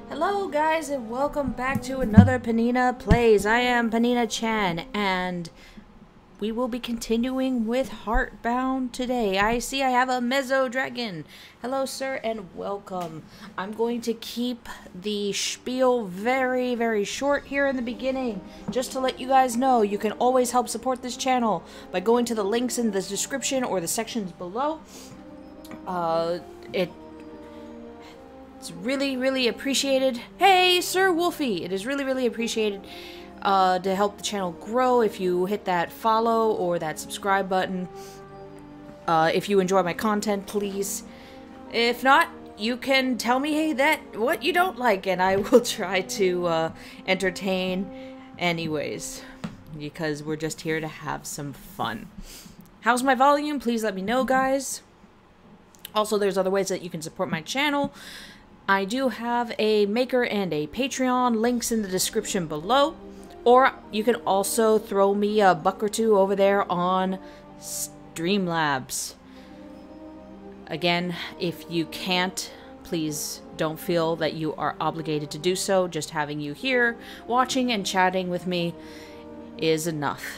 Hello guys and welcome back to another Penina Plays. I am PeninaChan and we will be continuing with HeartBound today. I see I have a Mezzo Dragon. Hello sir and welcome. I'm going to keep the spiel very short here in the beginning. Just to let you guys know, you can always help support this channel by going to the links in the description or the sections below. It's really appreciated. Hey, Sir Wolfie! It is really appreciated to help the channel grow if you hit that follow or that subscribe button. If you enjoy my content, please. If not, you can tell me what you don't like, and I will try to entertain anyways, because we're just here to have some fun. How's my volume? Please let me know, guys. Also, there's other ways that you can support my channel. I do have a Maker and a Patreon, links in the description below. Or you can also throw me a buck or two over there on Streamlabs. Again, if you can't, please don't feel that you are obligated to do so. Just having you here, watching and chatting with me is enough.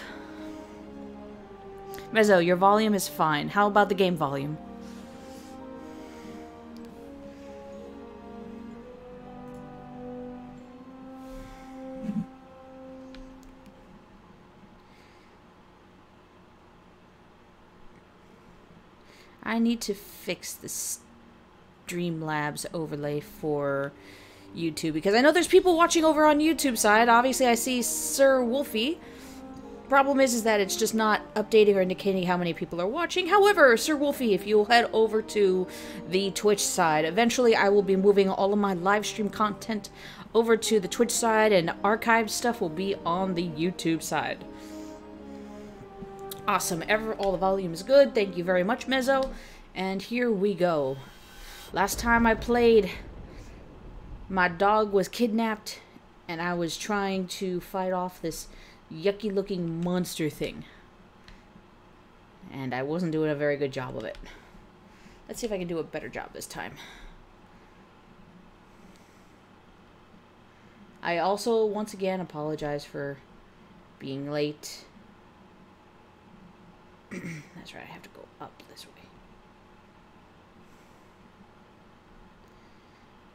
Mezzo, your volume is fine. How about the game volume? I need to fix the Streamlabs overlay for YouTube because I know there's people watching over on YouTube side. Obviously, I see Sir Wolfie. Problem is that it's just not updating or indicating how many people are watching. However, Sir Wolfie, if you'll head over to the Twitch side, eventually I will be moving all of my live stream content over to the Twitch side, and archived stuff will be on the YouTube side. Awesome. All the volume is good. Thank you very much, Mezzo. And here we go. Last time I played, my dog was kidnapped, and I was trying to fight off this yucky-looking monster thing. And I wasn't doing a very good job of it. Let's see if I can do a better job this time. I also, once again, apologize for being late. That's right, I have to go up this way.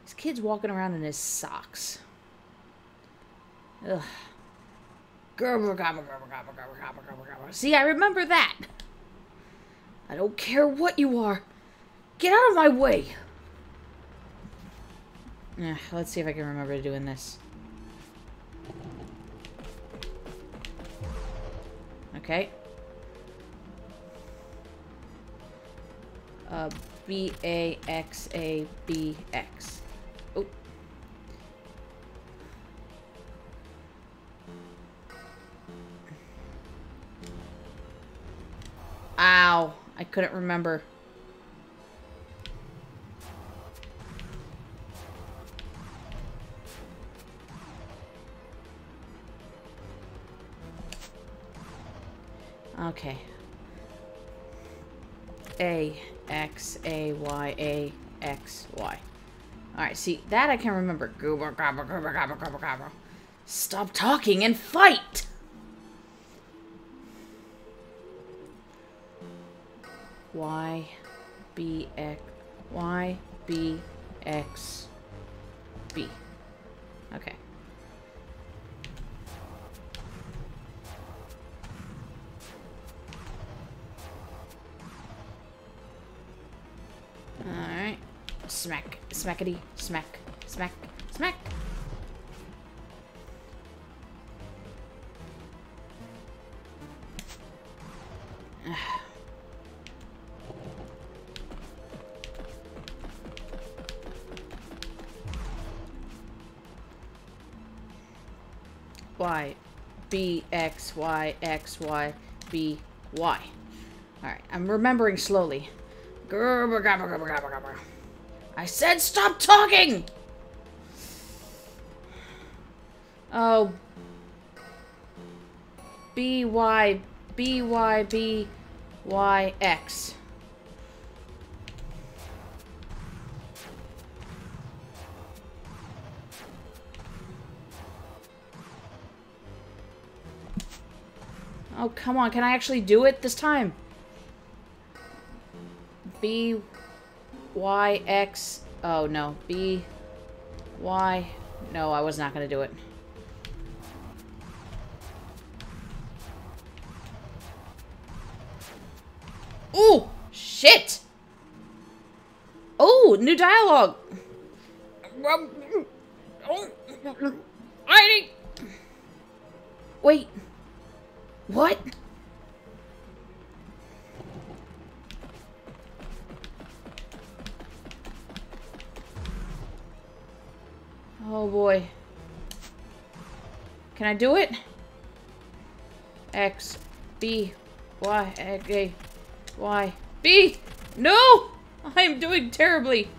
This kid's walking around in his socks. Ugh. See, I remember that. I don't care what you are. Get out of my way. Let's see if I can remember doing this. Okay. B-A-X-A-B-X. Oh. Ow. I couldn't remember. Okay. A-X-A-Y-A-X-Y. Alright, see, that I can remember. Stop talking and fight! Y-B-X... Y-B-X-B. Okay. Alright. Smack. Smackety. Smack. Smack. Smack. Y, B, X, Y, X, Y, B, Y. Alright, I'm remembering slowly. I said stop talking! Oh. B, Y, B, Y, B, Y, X. Oh, come on. Can I actually do it this time? B, Y, X. Oh, no. B, Y. No, I was not going to do it. Ooh! Shit! Oh, new dialogue! Wait. What? Oh boy. Can I do it? X, B, Y, A, Y, B! No! I am doing terribly.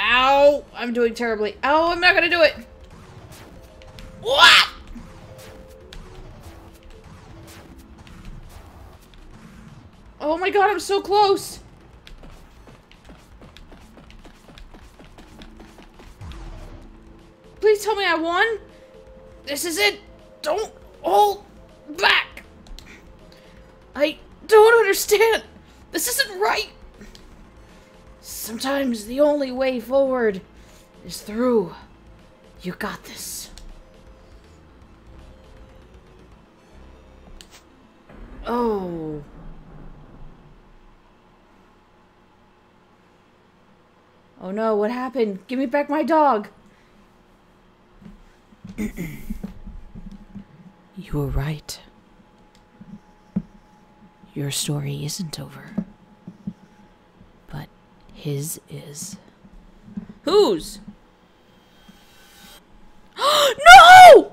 Ow! I'm doing terribly. Ow, I'm not gonna do it. What? Oh my god, I'm so close! Please tell me I won! This is it! Don't hold back! I don't understand! This isn't right! Sometimes the only way forward is through. You got this. Oh... Oh no, what happened? Give me back my dog! You were right. Your story isn't over. But his is. Whose? No!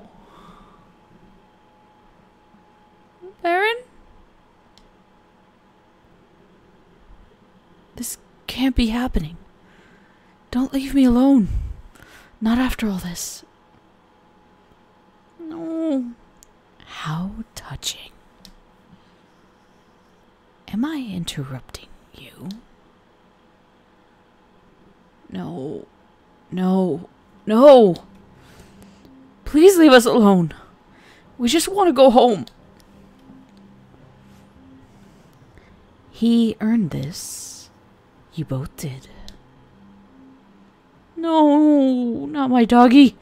Baron? This can't be happening. Don't leave me alone. Not after all this. No. How touching. Am I interrupting you? No. No. No. Please leave us alone. We just want to go home. He earned this. You both did. No, not my doggy.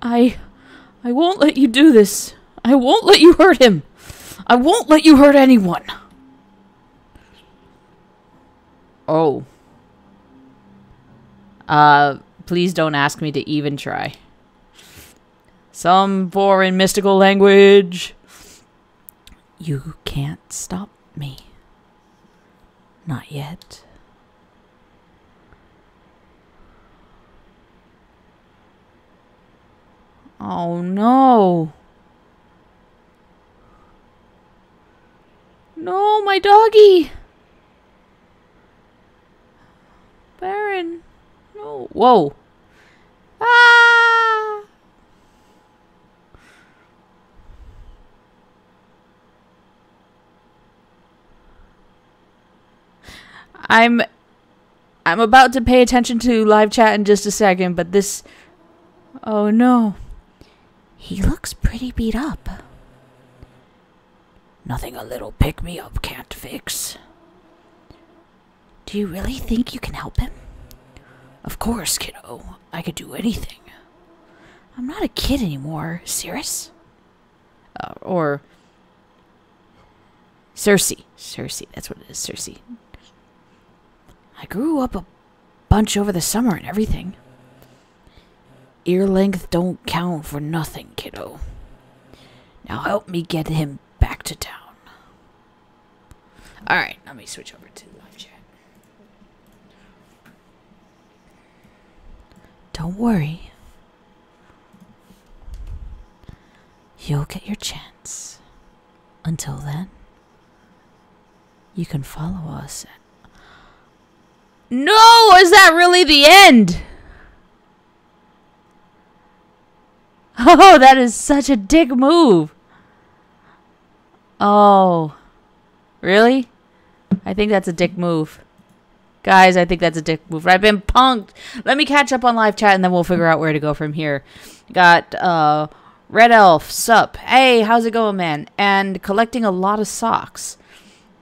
I won't let you do this. I won't let you hurt him. I won't let you hurt anyone. Oh. Please don't ask me to even try. Some foreign mystical language. You can't stop me. Not yet. Oh no. No, my doggy. Baron. No. Whoa. Ah. I'm about to pay attention to live chat in just a second, but this... Oh no. He looks pretty beat up. Nothing a little pick-me-up can't fix. Do you really think you can help him? Of course, kiddo. I could do anything. I'm not a kid anymore, Cirrus. Or... Cersei. Cersei, that's what it is, Cersei. I grew up a bunch over the summer and everything. Ear length don't count for nothing, kiddo. Now help me get him back to town. Alright, let me switch over to live chat. Don't worry. you'll get your chance. Until then, you can follow us. No! Is that really the end? Oh, that is such a dick move. Oh. Really? I think that's a dick move. Guys, I think that's a dick move. I've been punked. Let me catch up on live chat and then we'll figure out where to go from here. Got, Red Elf, sup. Hey, how's it going, man? And collecting a lot of socks.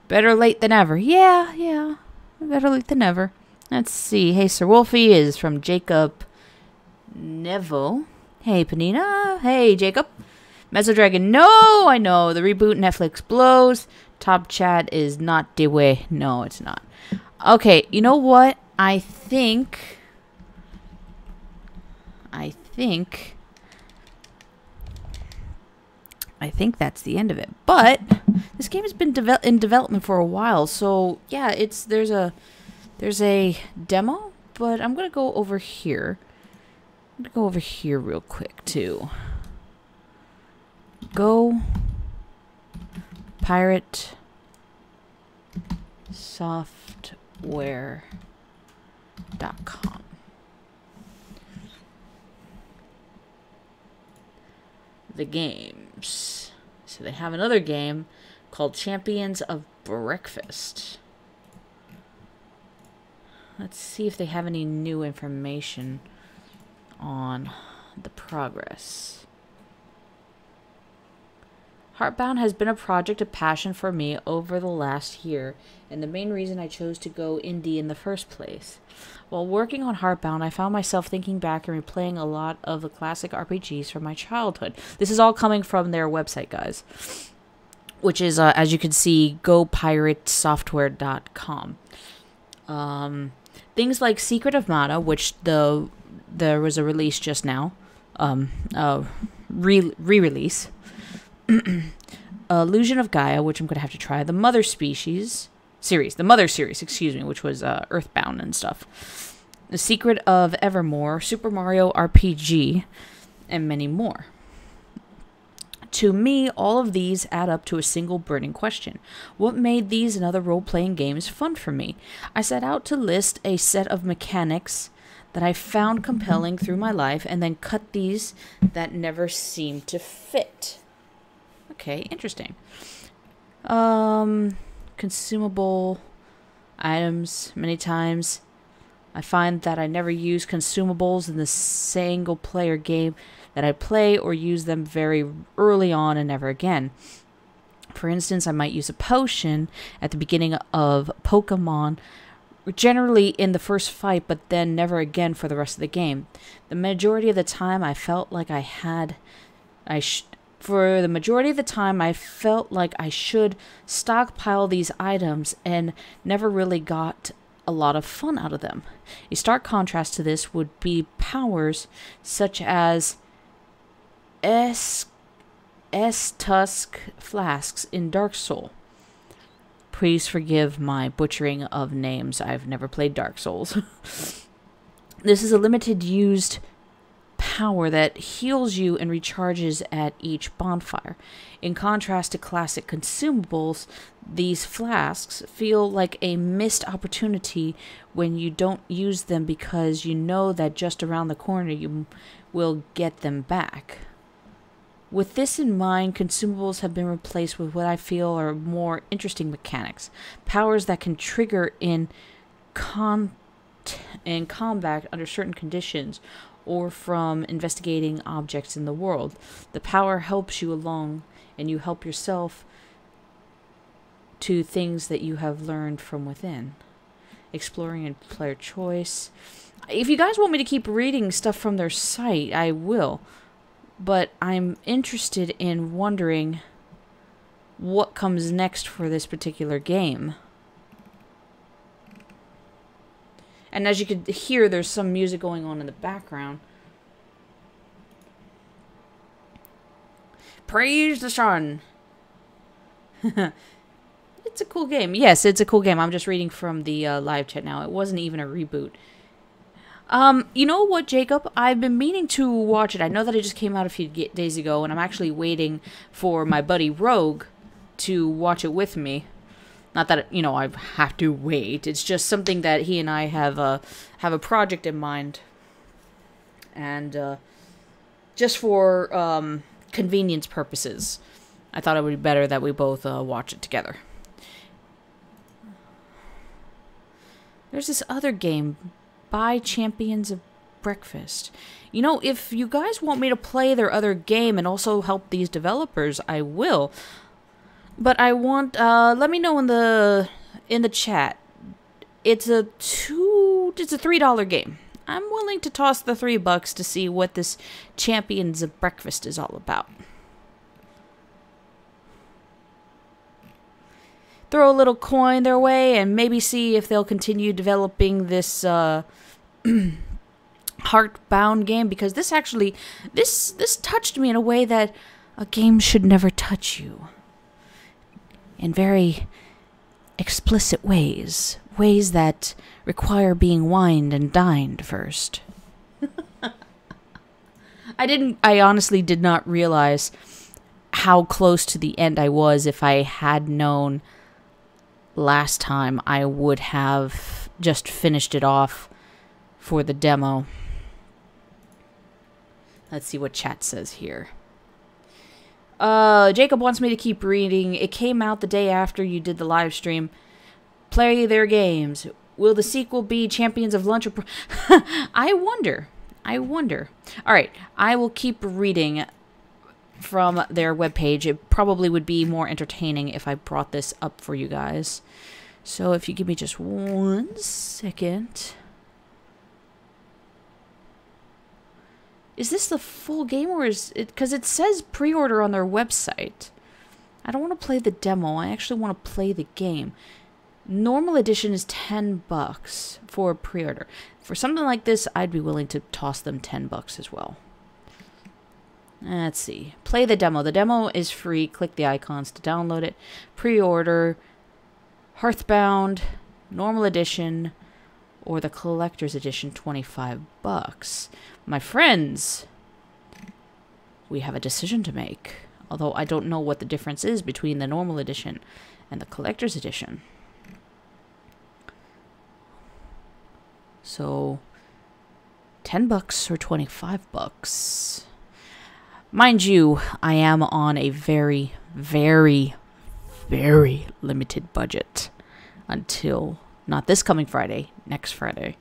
Better late than ever. Yeah. Better late than never. Let's see. Hey, Sir Wolfie is from Jacob Neville. Hey, Penina. Hey, Jacob. Mesodragon. No, I know. The reboot Netflix blows. Top chat is not the way. No, it's not. Okay, you know what? I think that's the end of it. But this game has been in development for a while, so yeah, there's a demo. But I'm gonna go over here. I'm gonna go over here real quick too. Go PirateSoftware.com. The games. So they have another game called Champions of Breakfast. Let's see if they have any new information on the progress. HeartBound has been a project of passion for me over the last year, and the main reason I chose to go indie in the first place. While working on HeartBound, I found myself thinking back and replaying a lot of the classic RPGs from my childhood. This is all coming from their website, guys, which is, as you can see, GoPirateSoftware.com. Things like Secret of Mana, which there was a release just now, re-release. Illusion of Gaia, which I'm going to have to try. The Mother series, excuse me, which was Earthbound and stuff. The Secret of Evermore, Super Mario RPG, and many more. To me, all of these add up to a single burning question. What made these and other role-playing games fun for me? I set out to list a set of mechanics that I found compelling through my life, and then cut these that never seemed to fit. Okay, interesting. Consumable items. Many times I find that I never use consumables in the single player game that I play, or use them very early on and never again. For instance, I might use a potion at the beginning of Pokemon, generally in the first fight, but then never again for the rest of the game. The majority of the time I felt like I should stockpile these items and never really got a lot of fun out of them. A stark contrast to this would be powers such as S-Tusk flasks in Dark Souls. Please forgive my butchering of names. I've never played Dark Souls. This is a limited used power that heals you and recharges at each bonfire. In contrast to classic consumables, these flasks feel like a missed opportunity when you don't use them, because you know that just around the corner you will get them back. With this in mind, consumables have been replaced with what I feel are more interesting mechanics. Powers that can trigger in combat under certain conditions, or from investigating objects in the world. The power helps you along, and you help yourself to things that you have learned from within. Exploring and player choice. If you guys want me to keep reading stuff from their site, I will. But I'm interested in wondering what comes next for this particular game. And as you can hear, there's some music going on in the background. Praise the sun. It's a cool game. Yes, it's a cool game. I'm just reading from the live chat now. It wasn't even a reboot. You know what, Jacob? I've been meaning to watch it. I know that it just came out a few days ago, and I'm actually waiting for my buddy Rogue to watch it with me. Not that, you know, I have to wait. It's just something that he and I have a project in mind. And, just for, convenience purposes, I thought it would be better that we both, watch it together. There's this other game, Buy Champions of Breakfast. You know, if you guys want me to play their other game and also help these developers, I will. But I want, let me know in the chat. It's a $3 game. I'm willing to toss the $3 to see what this Champions of Breakfast is all about. Throw a little coin their way and maybe see if they'll continue developing this HeartBound game, because this actually this touched me in a way that a game should never touch you. In very explicit ways that require being wined and dined first. I honestly did not realize how close to the end I was. If I had known last time, I would have just finished it off for the demo. Let's see what chat says here. Jacob wants me to keep reading. It came out the day after you did the live stream. Play their games. Will the sequel be Champions of Lunch? I wonder. Alright, I will keep reading from their webpage. It probably would be more entertaining if I brought this up for you guys. So if you give me just 1 second. Is this the full game, or is it... Because it says pre-order on their website. I don't want to play the demo. I actually want to play the game. Normal edition is $10 for pre-order. For something like this, I'd be willing to toss them $10 as well. Let's see. Play the demo. The demo is free. Click the icons to download it. Pre-order, HeartBound, normal edition, or the collector's edition, $25. My friends, we have a decision to make. Although I don't know what the difference is between the normal edition and the collector's edition. So, $10 or $25. Mind you, I am on a very, very, very limited budget until not this coming Friday, next Friday.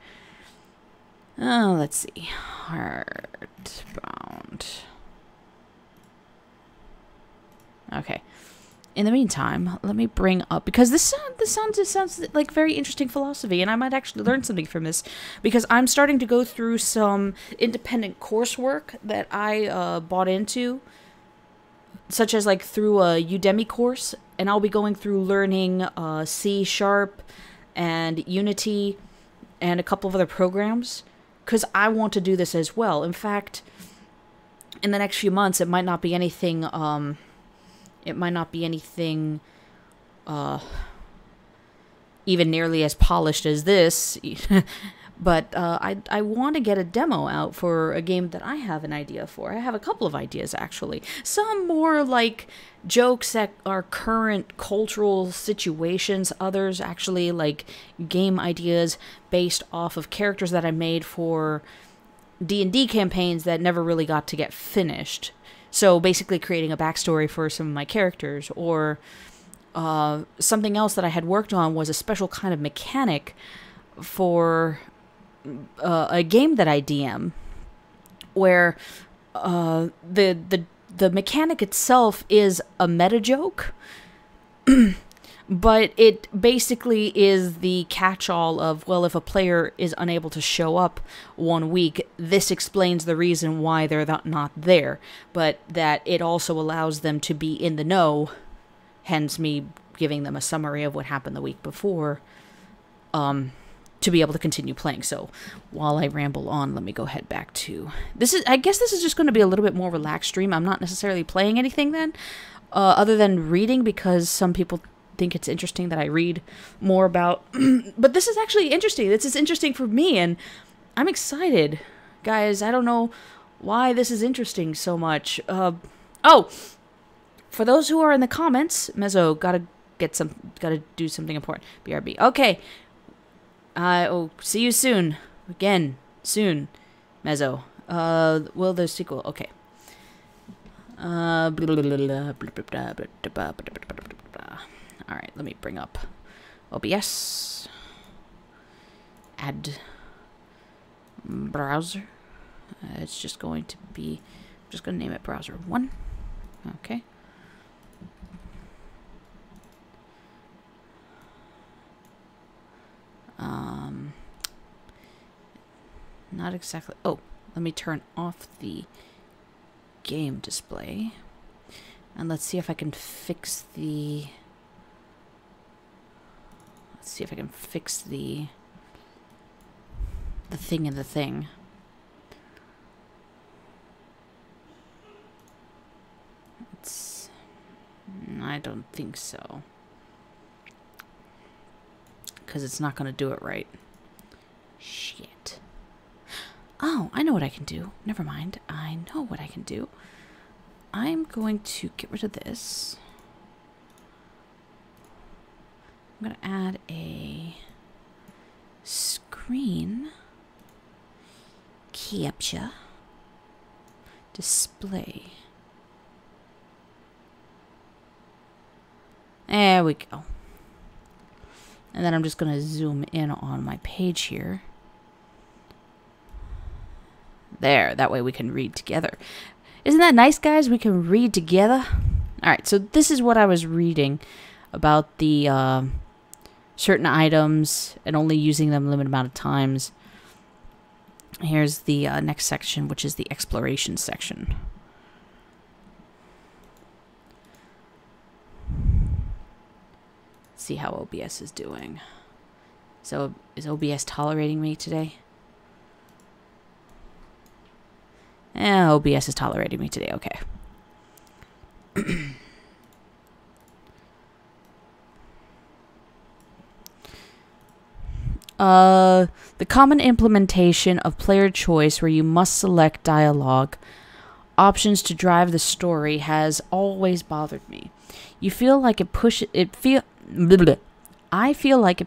Oh, let's see. HeartBound. Okay. In the meantime, let me bring up, because this sounds like very interesting philosophy, and I might actually learn something from this, because I'm starting to go through some independent coursework that I bought into, such as like through a Udemy course, and I'll be going through learning C# and Unity and a couple of other programs, because I want to do this as well. In fact, in the next few months, it might not be anything even nearly as polished as this, but I want to get a demo out for a game that I have an idea for. I have a couple of ideas, actually. Some more like jokes at our current cultural situations. Others actually like game ideas based off of characters that I made for D&D campaigns that never really got to get finished. So basically creating a backstory for some of my characters, or something else that I had worked on was a special kind of mechanic for a game that I DM, where the mechanic itself is a meta joke, but it basically is the catch-all of, well, if a player is unable to show up 1 week, this explains the reason why they're not there, but that it also allows them to be in the know, hence me giving them a summary of what happened the week before, to be able to continue playing. So while I ramble on, let me go head back to this. I guess this is just going to be a little bit more relaxed stream. I'm not necessarily playing anything then, other than reading, because some people think it's interesting that I read more about, but this is actually interesting. This is interesting for me, and I'm excited. Guys, I don't know why this is interesting so much. Oh! For those who are in the comments, Mezzo, gotta do something important. BRB. Okay. See you soon. Again, soon. Mezzo. Will the sequel? Okay. Alright, let me bring up OBS. Add browser. It's just going to be, I'm just going to name it browser 1. Okay. Not exactly. Oh, let me turn off the game display. And let's see if I can fix the... Let's see if I can fix the thing in the thing. I don't think so. Because it's not going to do it right. Shit. Oh, I know what I can do. Never mind. I know what I can do. I'm going to get rid of this. I'm going to add a screen capture display. There we go. And then I'm just going to zoom in on my page here. There, that way we can read together. Isn't that nice, guys? We can read together. Alright, so this is what I was reading about the certain items and only using them a limited amount of times. Here's the next section, which is the exploration section. See how OBS is doing. So, is OBS tolerating me today? OBS is tolerating me today, okay. The common implementation of player choice where you must select dialogue options to drive the story has always bothered me. I feel like it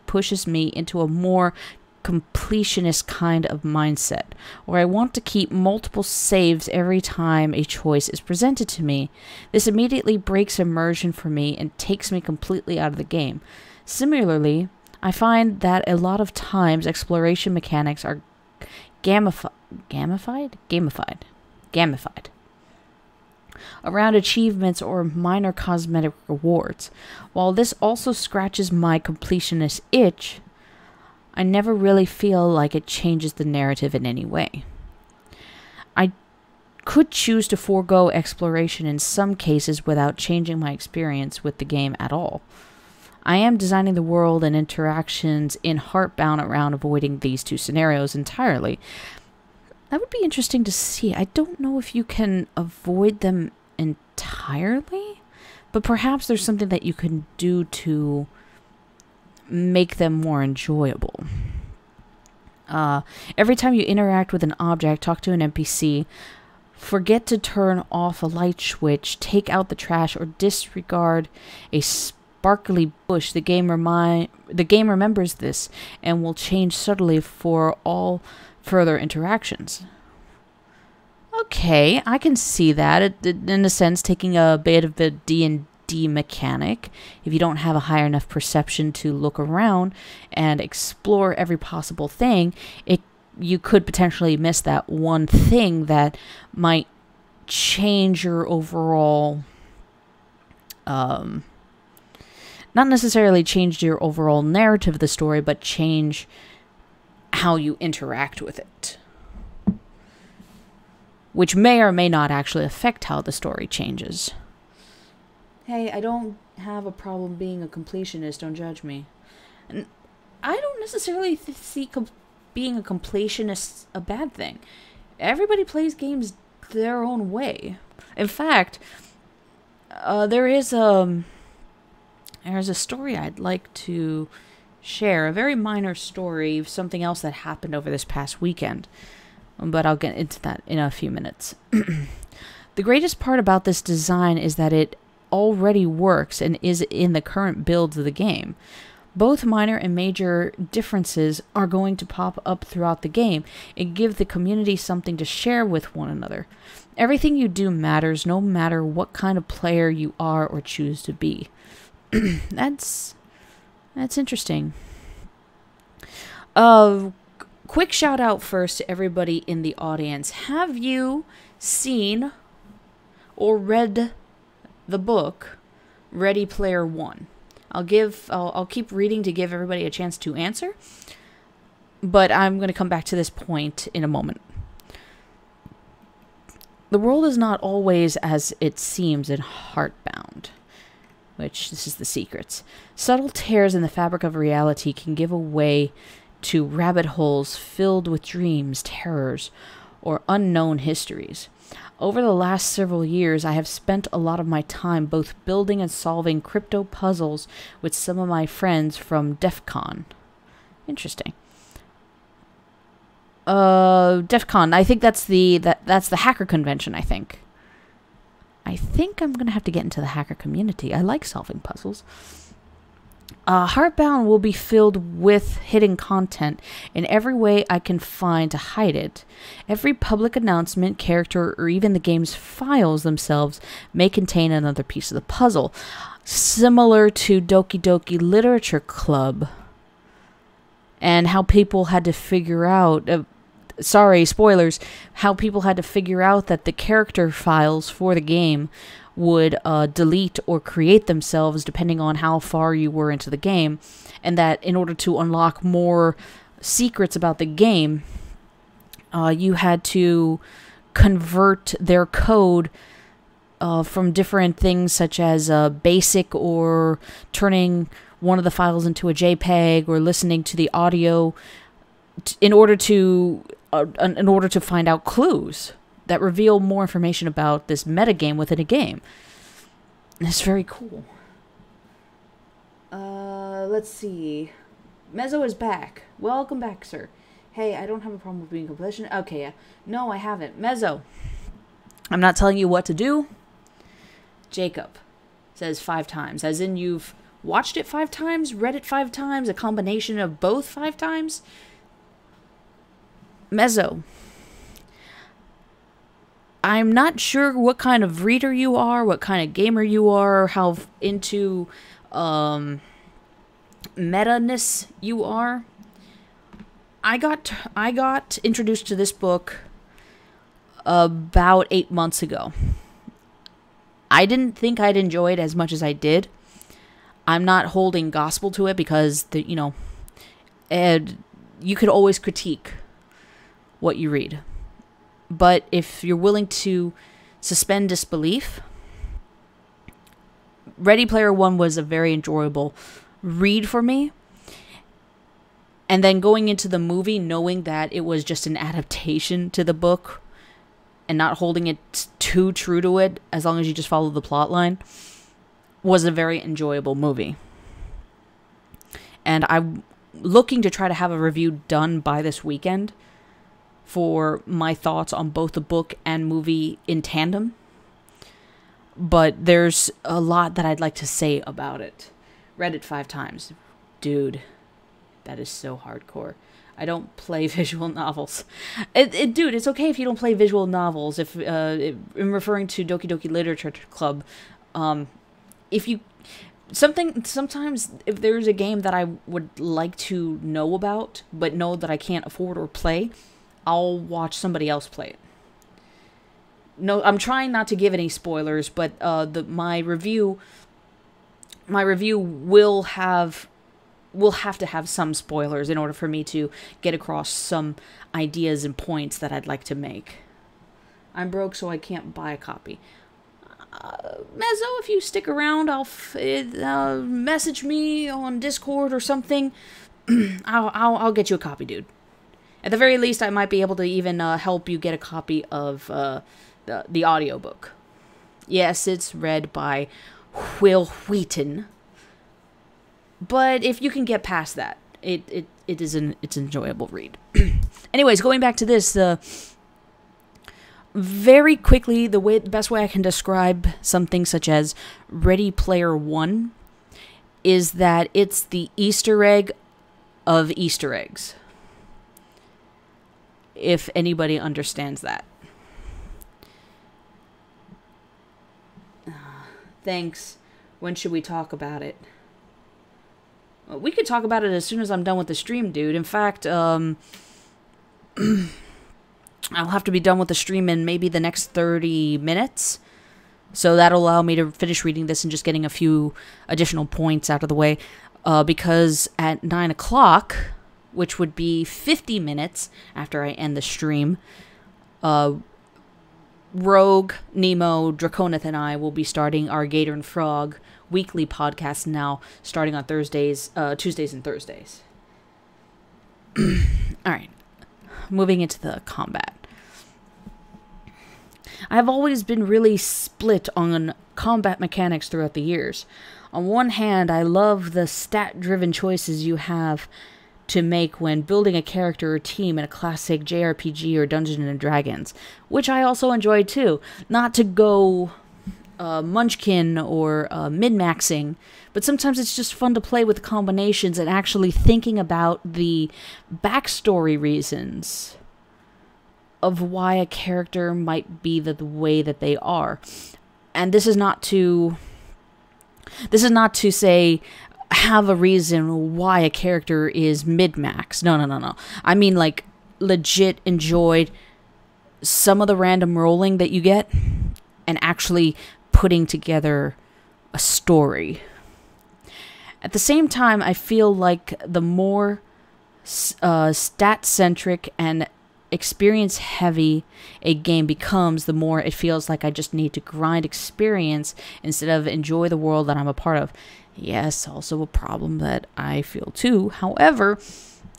pushes me into a more completionist kind of mindset, where I want to keep multiple saves every time a choice is presented to me. This immediately breaks immersion for me and takes me completely out of the game. Similarly, I find that a lot of times exploration mechanics are gamified around achievements or minor cosmetic rewards. While this also scratches my completionist itch, I never really feel like it changes the narrative in any way. I could choose to forego exploration in some cases without changing my experience with the game at all. I am designing the world and interactions in HeartBound around avoiding these two scenarios entirely. That would be interesting to see. I don't know if you can avoid them entirely, but perhaps there's something that you can do to make them more enjoyable. Every time you interact with an object, talk to an NPC, forget to turn off a light switch, take out the trash, or disregard a sparkly bush, the game remembers this and will change subtly for all further interactions. Okay, I can see that. In a sense, taking a bit of the D&D mechanic, if you don't have a high enough perception to look around and explore every possible thing, you could potentially miss that one thing that might change your overall, not necessarily change your overall narrative of the story, but change how you interact with it, which may or may not actually affect how the story changes. Hey, I don't have a problem being a completionist, don't judge me. And I don't necessarily see being a completionist a bad thing. Everybody plays games their own way. In fact, there's a story I'd like to share a very minor story, something else that happened over this past weekend. But I'll get into that in a few minutes. The greatest part about this design is that it already works and is in the current builds of the game. Both minor and major differences are going to pop up throughout the game and give the community something to share with one another. Everything you do matters, no matter what kind of player you are or choose to be. That's interesting. Quick shout out first to everybody in the audience. Have you seen or read the book Ready Player One? I'll keep reading to give everybody a chance to answer, but I'm going to come back to this point in a moment. The world is not always as it seems in HeartBound, which this is the secrets. Subtle tears in the fabric of reality can give way to rabbit holes filled with dreams, terrors, or unknown histories. Over the last several years, I have spent a lot of my time both building and solving crypto puzzles with some of my friends from DEF CON. Interesting. DEF CON, I think that's the hacker convention, I think. I think I'm gonna have to get into the hacker community. I like solving puzzles. HeartBound will be filled with hidden content in every way I can find to hide it. Every public announcement, character, or even the game's files themselves may contain another piece of the puzzle, similar to Doki Doki Literature Club, and how people had to figure out... sorry, spoilers. How people had to figure out that the character files for the game would delete or create themselves depending on how far you were into the game, and that in order to unlock more secrets about the game, you had to convert their code from different things such as basic, or turning one of the files into a JPEG, or listening to the audio in order to find out clues that reveal more information about this metagame within a game. It's very cool. Let's see. Mezzo is back. Welcome back, sir. Hey, I don't have a problem with being a completion. Okay, yeah. No, I haven't. Mezzo, I'm not telling you what to do. Jacob says 5 times. As in you've watched it 5 times, read it 5 times, a combination of both 5 times? Mezzo, I'm not sure what kind of reader you are, what kind of gamer you are, how into meta-ness you are. I got introduced to this book about 8 months ago. I didn't think I'd enjoy it as much as I did. I'm not holding gospel to it because, you could always critique what you read. But if you're willing to suspend disbelief, Ready Player One was a very enjoyable read for me. And then going into the movie, knowing that it was just an adaptation to the book and not holding it too true to it, as long as you just follow the plot line, was a very enjoyable movie. And I'm looking to try to have a review done by this weekend for my thoughts on both the book and movie in tandem. But there's a lot that I'd like to say about it. Read it 5 times. Dude, that is so hardcore. I don't play visual novels. Dude, it's okay if you don't play visual novels. If in referring to Doki Doki Literature Club, if you... Sometimes if there's a game that I would like to know about, but know that I can't afford or play, I'll watch somebody else play it. No, I'm trying not to give any spoilers, but my review will have to have some spoilers in order for me to get across some ideas and points that I'd like to make. I'm broke, so I can't buy a copy. Mezzo, if you stick around, I'll message me on Discord or something. I'll get you a copy, dude. At the very least, I might be able to even help you get a copy of the audiobook. Yes, it's read by Will Wheaton. But if you can get past that, it's an enjoyable read. Anyways, going back to this, very quickly, the best way I can describe something such as Ready Player One is that it's the Easter egg of Easter eggs. If anybody understands that. Thanks. When should we talk about it? Well, we could talk about it as soon as I'm done with the stream, dude. In fact, I'll have to be done with the stream in maybe the next 30 minutes. So that'll allow me to finish reading this and just getting a few additional points out of the way. Because at 9 o'clock, which would be 50 minutes after I end the stream, Rogue, Nemo, Draconath, and I will be starting our Gator and Frog weekly podcast now, starting on Tuesdays and Thursdays. Alright, moving into the combat. I've always been really split on combat mechanics throughout the years. On one hand, I love the stat-driven choices you have to make when building a character or team in a classic JRPG or Dungeons & Dragons, which I also enjoy too. Not to go munchkin or min-maxing, but sometimes it's just fun to play with the combinations and actually thinking about the backstory reasons of why a character might be the way that they are. And this is not to say have a reason why a character is mid-max. No. I mean, like, legit enjoyed some of the random rolling that you get and actually putting together a story. At the same time, I feel like the more stat-centric and experience-heavy a game becomes, the more it feels like I just need to grind experience instead of enjoy the world that I'm a part of. Yes, also a problem that I feel too. However,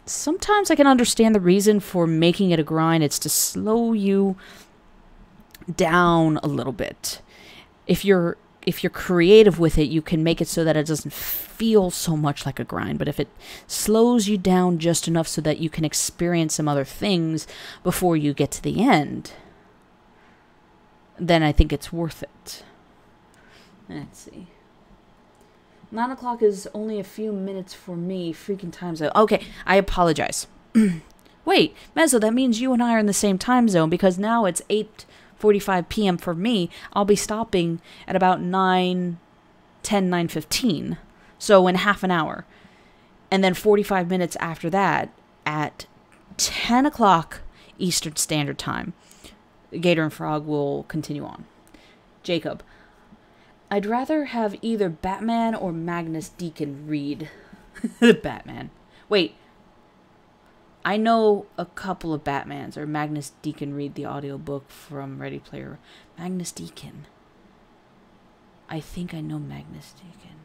sometimes I can understand the reason for making it a grind. It's to slow you down a little bit. If you're creative with it, you can make it so that it doesn't feel so much like a grind. But if it slows you down just enough so that you can experience some other things before you get to the end, then I think it's worth it. Let's see. 9 o'clock is only a few minutes for me. Freaking time zone. Okay, I apologize. Wait, Mezzo, that means you and I are in the same time zone because now it's 8:45 p.m. for me. I'll be stopping at about 9:15. So in half an hour. And then 45 minutes after that, at 10 o'clock Eastern Standard Time, Gator and Frog will continue on. Jacob. I'd rather have either Batman or Magnus Deacon read. Batman. Wait. I know a couple of Batmans, or Magnus Deacon read the audiobook from Ready Player. Magnus Deacon. I think I know Magnus Deacon.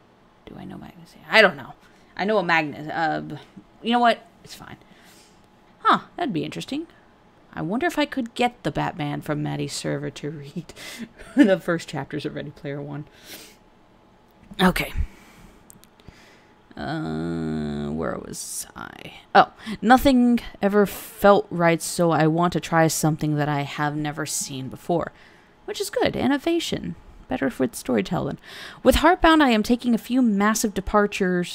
Do I know Magnus Deacon? I don't know. I know a Magnus. You know what? It's fine. Huh, that'd be interesting. I wonder if I could get the Batman from Maddy's server to read the first chapters of Ready Player One. Okay. Where was I? Oh, nothing ever felt right, so I want to try something that I have never seen before. Which is good. Innovation. Better with storytelling. With HeartBound, I am taking a few massive departure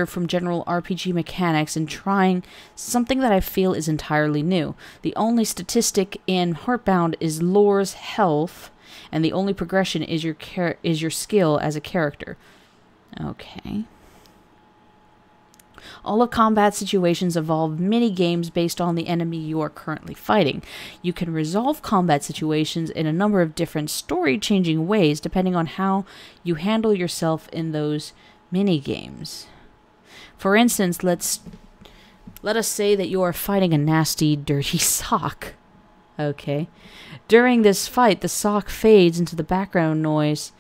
from general RPG mechanics and trying something that I feel is entirely new. The only statistic in HeartBound is lore's health, and the only progression is your skill as a character. Okay. All of combat situations involve mini-games based on the enemy you are currently fighting. You can resolve combat situations in a number of different story-changing ways depending on how you handle yourself in those mini-games. For instance, let us say that you are fighting a nasty, dirty sock. Okay. During this fight, the sock fades into the background noise,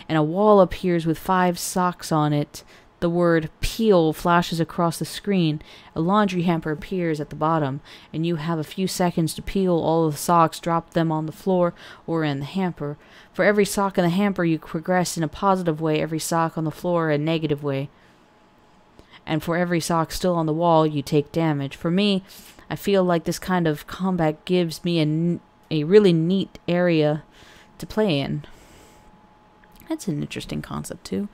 and a wall appears with 5 socks on it the word peel flashes across the screen, a laundry hamper appears at the bottom, and you have a few seconds to peel all the socks, drop them on the floor or in the hamper. For every sock in the hamper, you progress in a positive way, every sock on the floor a negative way. And for every sock still on the wall, you take damage. For me, I feel like this kind of combat gives me a really neat area to play in. That's an interesting concept, too.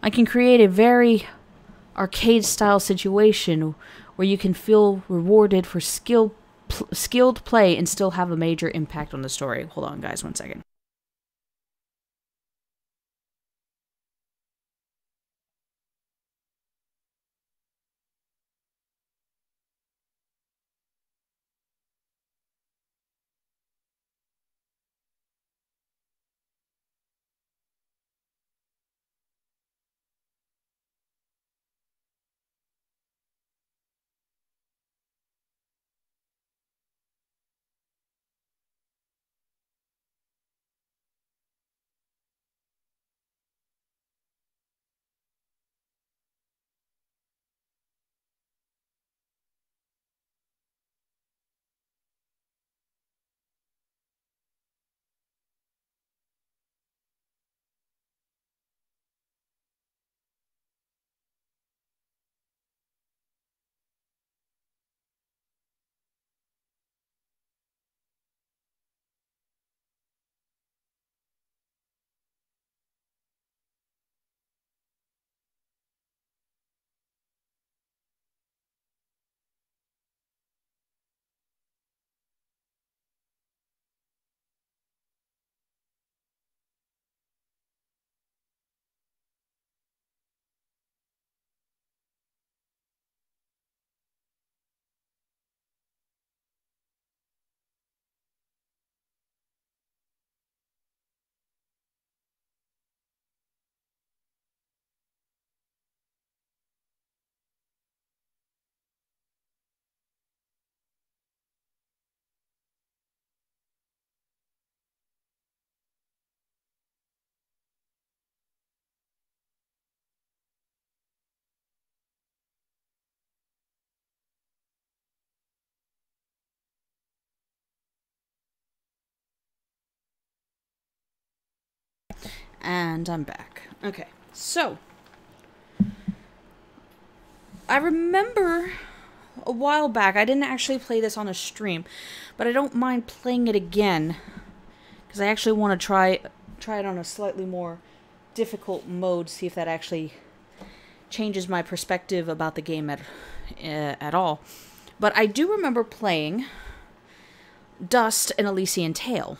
I can create a very arcade-style situation where you can feel rewarded for skilled play and still have a major impact on the story. Hold on, guys, 1 second. And I'm back. Okay, so I remember a while back, I didn't actually play this on a stream, but I don't mind playing it again because I actually want to try it on a slightly more difficult mode, see if that actually changes my perspective about the game at all. But I do remember playing Dust and Elysian Tale.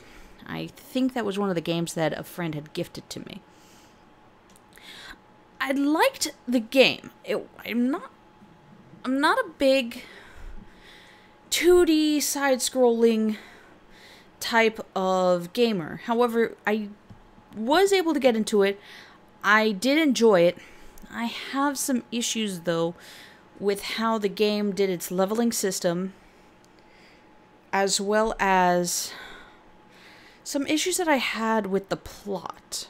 I think that was one of the games that a friend had gifted to me. I liked the game. I'm not a big 2D side-scrolling type of gamer. However, I was able to get into it. I did enjoy it. I have some issues, though, with how the game did its leveling system, as well as some issues that I had with the plot.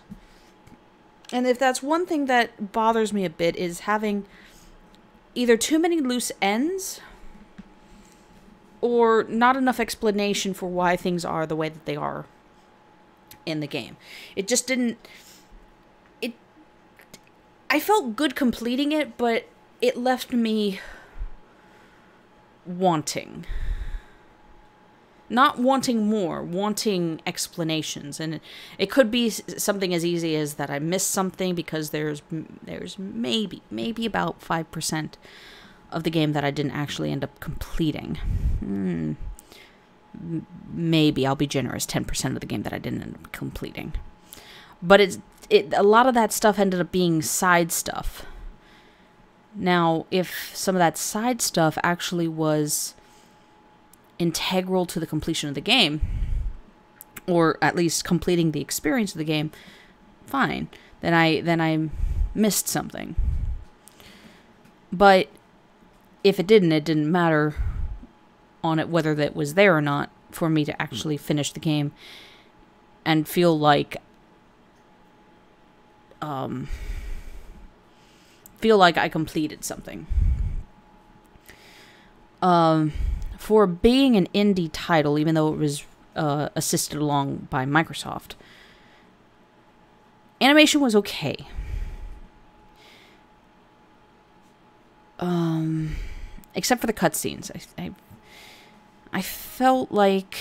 And if that's one thing that bothers me a bit, is having either too many loose ends or not enough explanation for why things are the way that they are in the game. It just didn't... I felt good completing it, but it left me wanting. Not wanting more, wanting explanations. And it could be something as easy as that I missed something because there's maybe about 5% of the game that I didn't actually end up completing. Maybe, I'll be generous, 10% of the game that I didn't end up completing. But a lot of that stuff ended up being side stuff. Now, if some of that side stuff actually was integral to the completion of the game, or at least completing the experience of the game, fine. Then I missed something. But if it didn't matter on it whether that was there or not for me to actually finish the game and feel like feel like I completed something. For being an indie title, even though it was assisted along by Microsoft, animation was okay. Except for the cutscenes. I felt like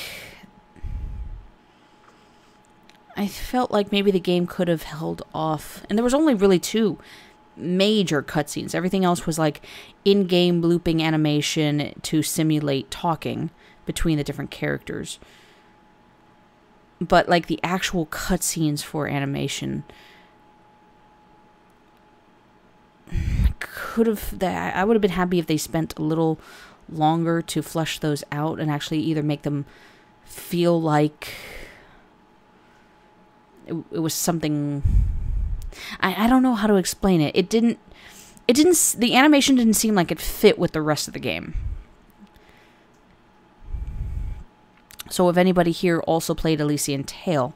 maybe the game could have held off. And there was only really 2 major cutscenes. Everything else was like in-game looping animation to simulate talking between the different characters. But like the actual cutscenes for animation I would have been happy if they spent a little longer to flesh those out and actually either make them feel like it was something. I don't know how to explain it. The animation didn't seem like it fit with the rest of the game. So if anybody here also played Elysian Tale,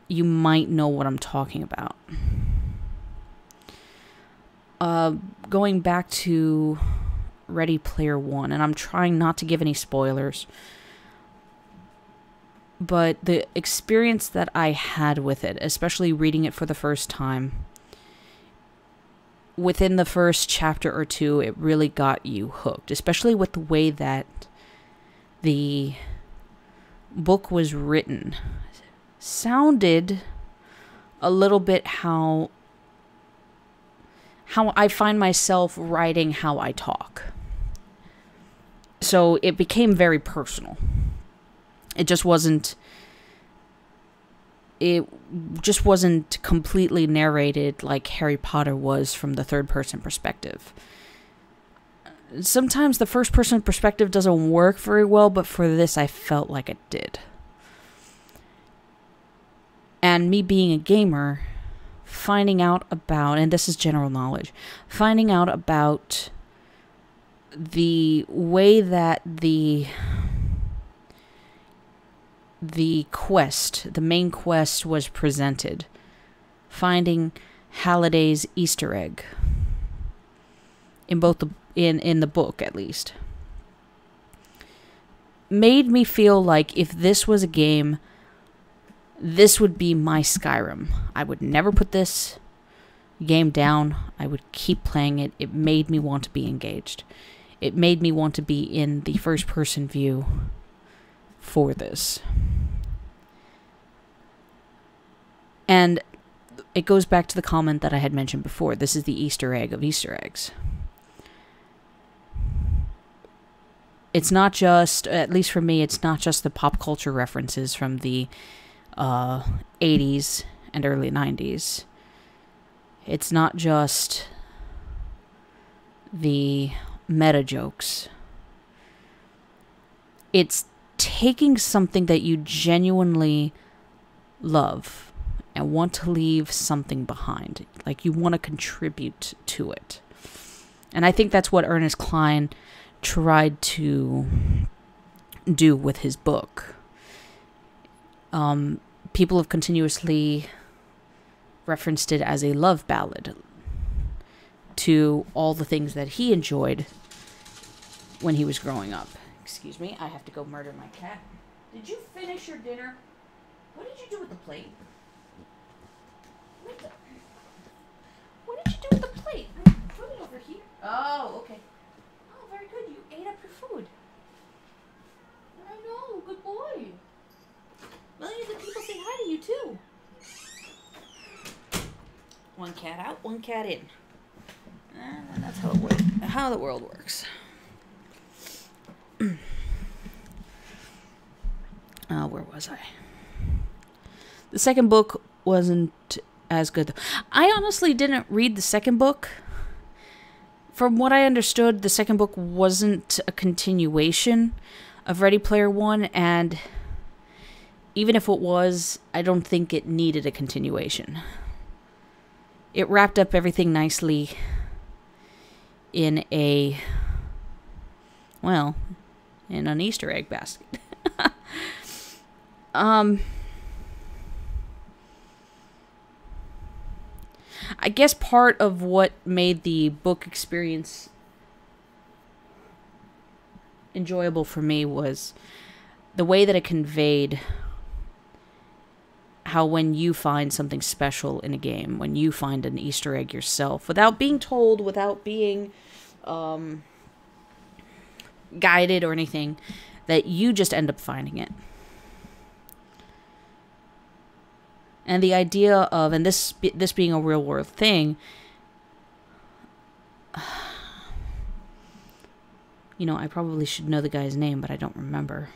you might know what I'm talking about. Going back to Ready Player One, and I'm trying not to give any spoilers, but the experience that I had with it, especially reading it for the first time, within the first chapter or 2, it really got you hooked, especially with the way that the book was written. Sounded a little bit how I find myself writing how I talk. So it became very personal. It just wasn't completely narrated like Harry Potter was from the third-person perspective. Sometimes the first-person perspective doesn't work very well, but for this I felt like it did. And me being a gamer, finding out about, and this is general knowledge, finding out about the way that the main quest was presented, finding Halliday's Easter egg in both in the book, at least, made me feel like if this was a game, this would be my Skyrim. I would never put this game down. I would keep playing it. It made me want to be engaged. It made me want to be in the first-person view for this. And it goes back to the comment that I had mentioned before. This is the Easter egg of Easter eggs. It's not just, at least for me, it's not just the pop culture references from the 80s and early 90s. It's not just the meta jokes. It's taking something that you genuinely love and want to leave something behind. Like you want to contribute to it. And I think that's what Ernest Cline tried to do with his book. People have continuously referenced it as a love ballad to all the things that he enjoyed when he was growing up. Excuse me, I have to go murder my cat. Did you finish your dinner? What did you do with the plate? What did you do with the plate? Put it over here. Oh, okay. Oh, very good. You ate up your food. I know. Good boy. Millions of people say hi to you, too. One cat out, one cat in. That's how it works. How the world works. Where was I? The second book wasn't as good. I honestly didn't read the second book. From what I understood, the second book wasn't a continuation of Ready Player One, and even if it was, I don't think it needed a continuation. It wrapped up everything nicely in an Easter egg basket. I guess part of what made the book experience enjoyable for me was the way that it conveyed how when you find something special in a game, when you find an Easter egg yourself, without being told, without being guided or anything, that you just end up finding it. And the idea of, and this being a real world thing, you know, I probably should know the guy's name, but I don't remember.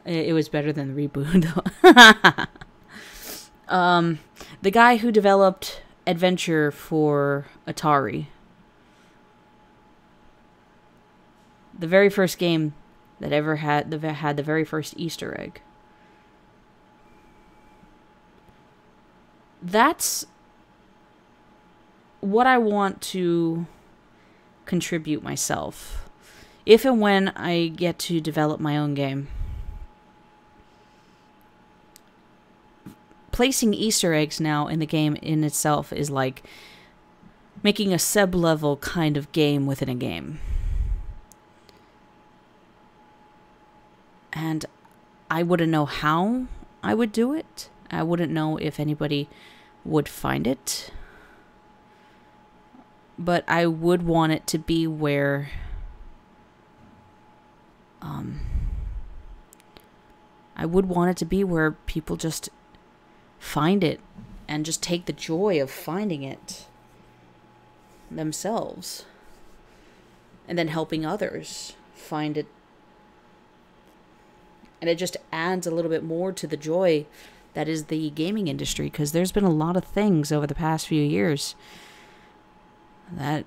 It was better than the reboot, though. The guy who developed Adventure for Atari. The very first game that ever had the very first Easter egg. That's what I want to contribute myself. If and when I get to develop my own game. Placing Easter eggs now in the game in itself is like making a sub-level kind of game within a game. And I wouldn't know how I would do it. I wouldn't know if anybody would find it. But I would want it to be where people just find it and just take the joy of finding it themselves and then helping others find it. And it just adds a little bit more to the joy that is the gaming industry, because there's been a lot of things over the past few years that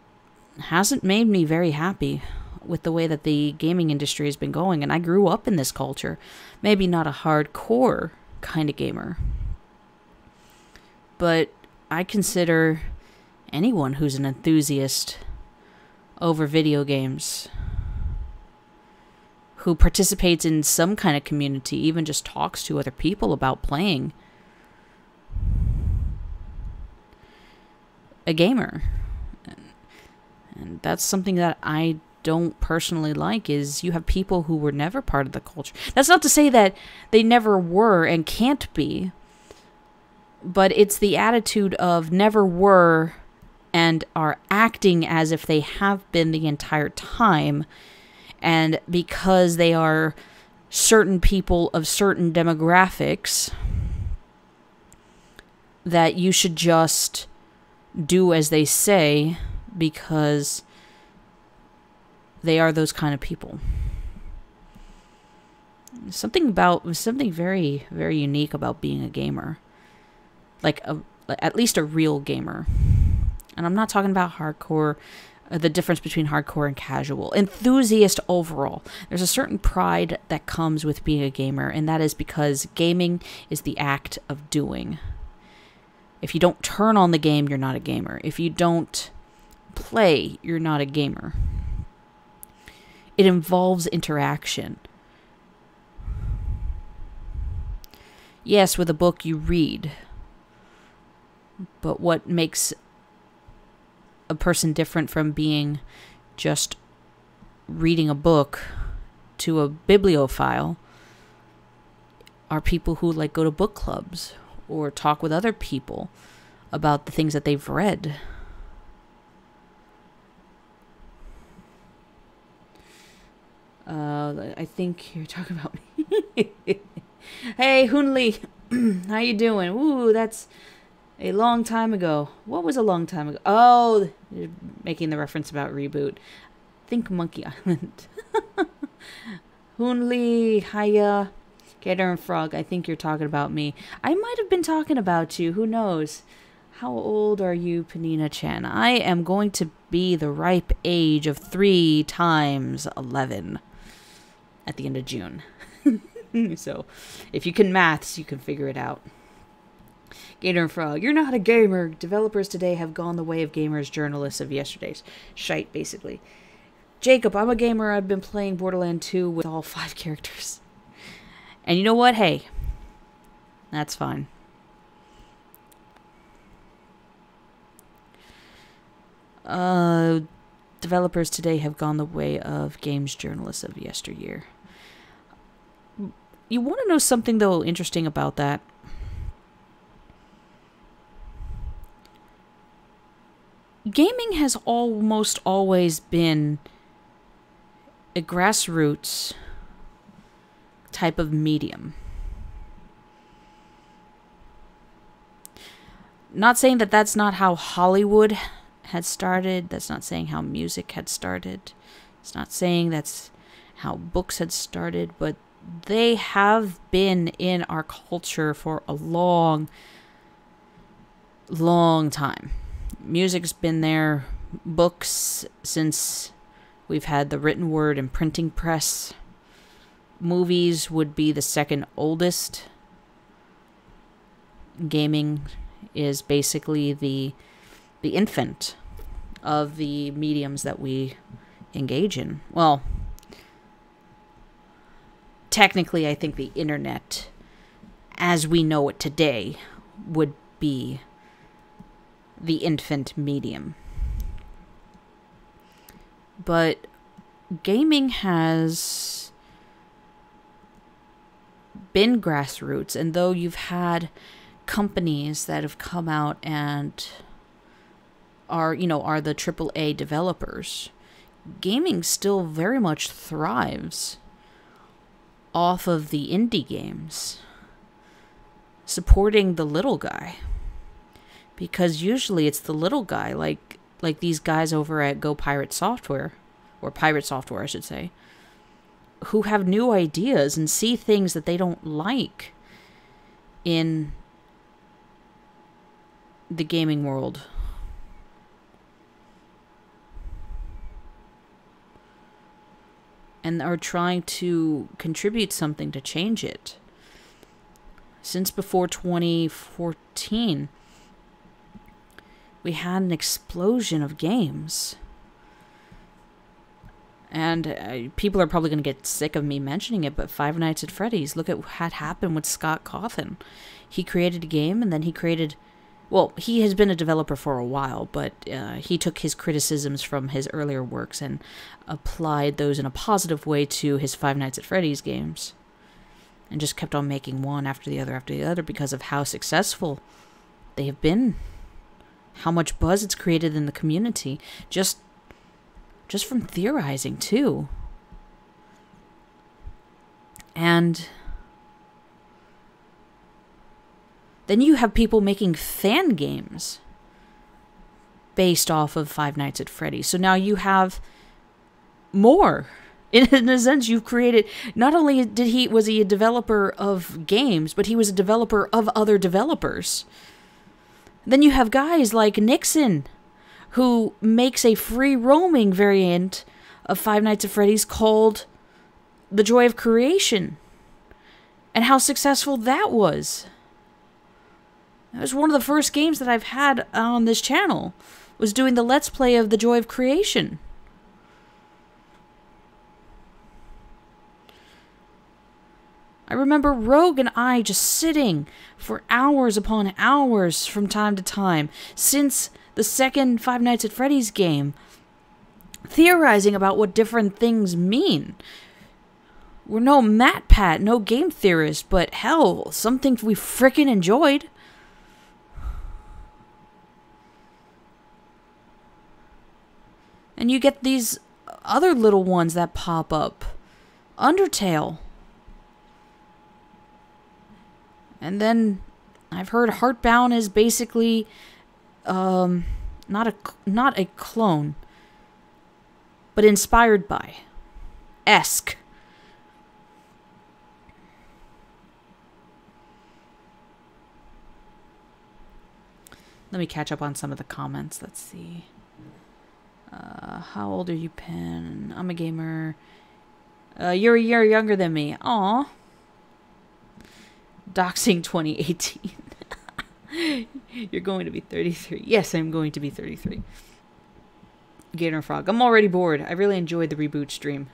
hasn't made me very happy with the way that the gaming industry has been going. And I grew up in this culture. Maybe not a hardcore kind of gamer, but I consider anyone who's an enthusiast over video games, who participates in some kind of community, even just talks to other people about playing, a gamer. And that's something that I don't personally like, is you have people who were never part of the culture. That's not to say that they never were and can't be, but it's the attitude of never were and are acting as if they have been the entire time. And because they are certain people of certain demographics, that you should just do as they say because they are those kind of people. Something very, very unique about being a gamer. Like at least a real gamer. And I'm not talking about hardcore, the difference between hardcore and casual. Enthusiast overall. There's a certain pride that comes with being a gamer, and that is because gaming is the act of doing. If you don't turn on the game, you're not a gamer. If you don't play, you're not a gamer. It involves interaction. Yes, with a book you read. But what makes a person different from being just reading a book to a bibliophile are people who like go to book clubs or talk with other people about the things that they've read. I think you're talking about me. Hey, Hunli, how you doing? Ooh, that's a long time ago. What was a long time ago? Oh, you're making the reference about reboot. Think Monkey Island. Hunli, hiya. Gator and Frog, I think you're talking about me. I might have been talking about you. Who knows? How old are you, PeninaChan? I am going to be the ripe age of 3 times 11 at the end of June. So, if you can maths, you can figure it out. Gator and Frog, you're not a gamer. Developers today have gone the way of gamers, journalists of yesterday's shite, basically. Jacob, I'm a gamer. I've been playing Borderlands 2 with all 5 characters. And you know what? Hey, that's fine. Developers today have gone the way of games journalists of yesteryear. You want to know something, though, interesting about that? Gaming has almost always been a grassroots type of medium. Not saying that that's not how Hollywood had started. That's not saying how music had started. It's not saying that's how books had started. But they have been in our culture for a long, long time. Music's been there. Books since we've had the written word and printing press. Movies would be the second oldest. Gaming is basically the infant of the mediums that we engage in. Well, technically, I think the internet, as we know it today, would be the infant medium. But gaming has been grassroots, and though you've had companies that have come out and are the AAA developers, gaming still very much thrives off of the indie games, supporting the little guy. Because usually it's the little guy, like these guys over at PirateSoftware, or PirateSoftware, I should say, who have new ideas and see things that they don't like in the gaming world. And are trying to contribute something to change it. Since before 2014, we had an explosion of games. And people are probably going to get sick of me mentioning it, but Five Nights at Freddy's, look at what had happened with Scott Cawthon. He created a game, and then he created... Well, he has been a developer for a while, but he took his criticisms from his earlier works and applied those in a positive way to his Five Nights at Freddy's games. And just kept on making one after the other because of how successful they have been. How much buzz it's created in the community. Just from theorizing, too. And then you have people making fan games based off of Five Nights at Freddy's. So now you have more. In a sense, you've created... Not only was he a developer of games, but he was a developer of other developers. Then you have guys like Nixon, who makes a free roaming variant of Five Nights at Freddy's called The Joy of Creation. And how successful that was. It was one of the first games that I've had on this channel, was doing the Let's Play of The Joy of Creation. I remember Rogue and I just sitting for hours upon hours from time to time, since the second Five Nights at Freddy's game, theorizing about what different things mean. We're no MatPat, no game theorist, but hell, something we frickin' enjoyed. And you get these other little ones that pop up. Undertale. And then I've heard HeartBound is basically not a clone, but inspired by. Esque. Let me catch up on some of the comments. Let's see. How old are you, Pen? I'm a gamer. You're a year younger than me. Aw. Doxing 2018. You're going to be 33. Yes, I'm going to be 33. Gator Frog. I'm already bored. I really enjoyed the reboot stream.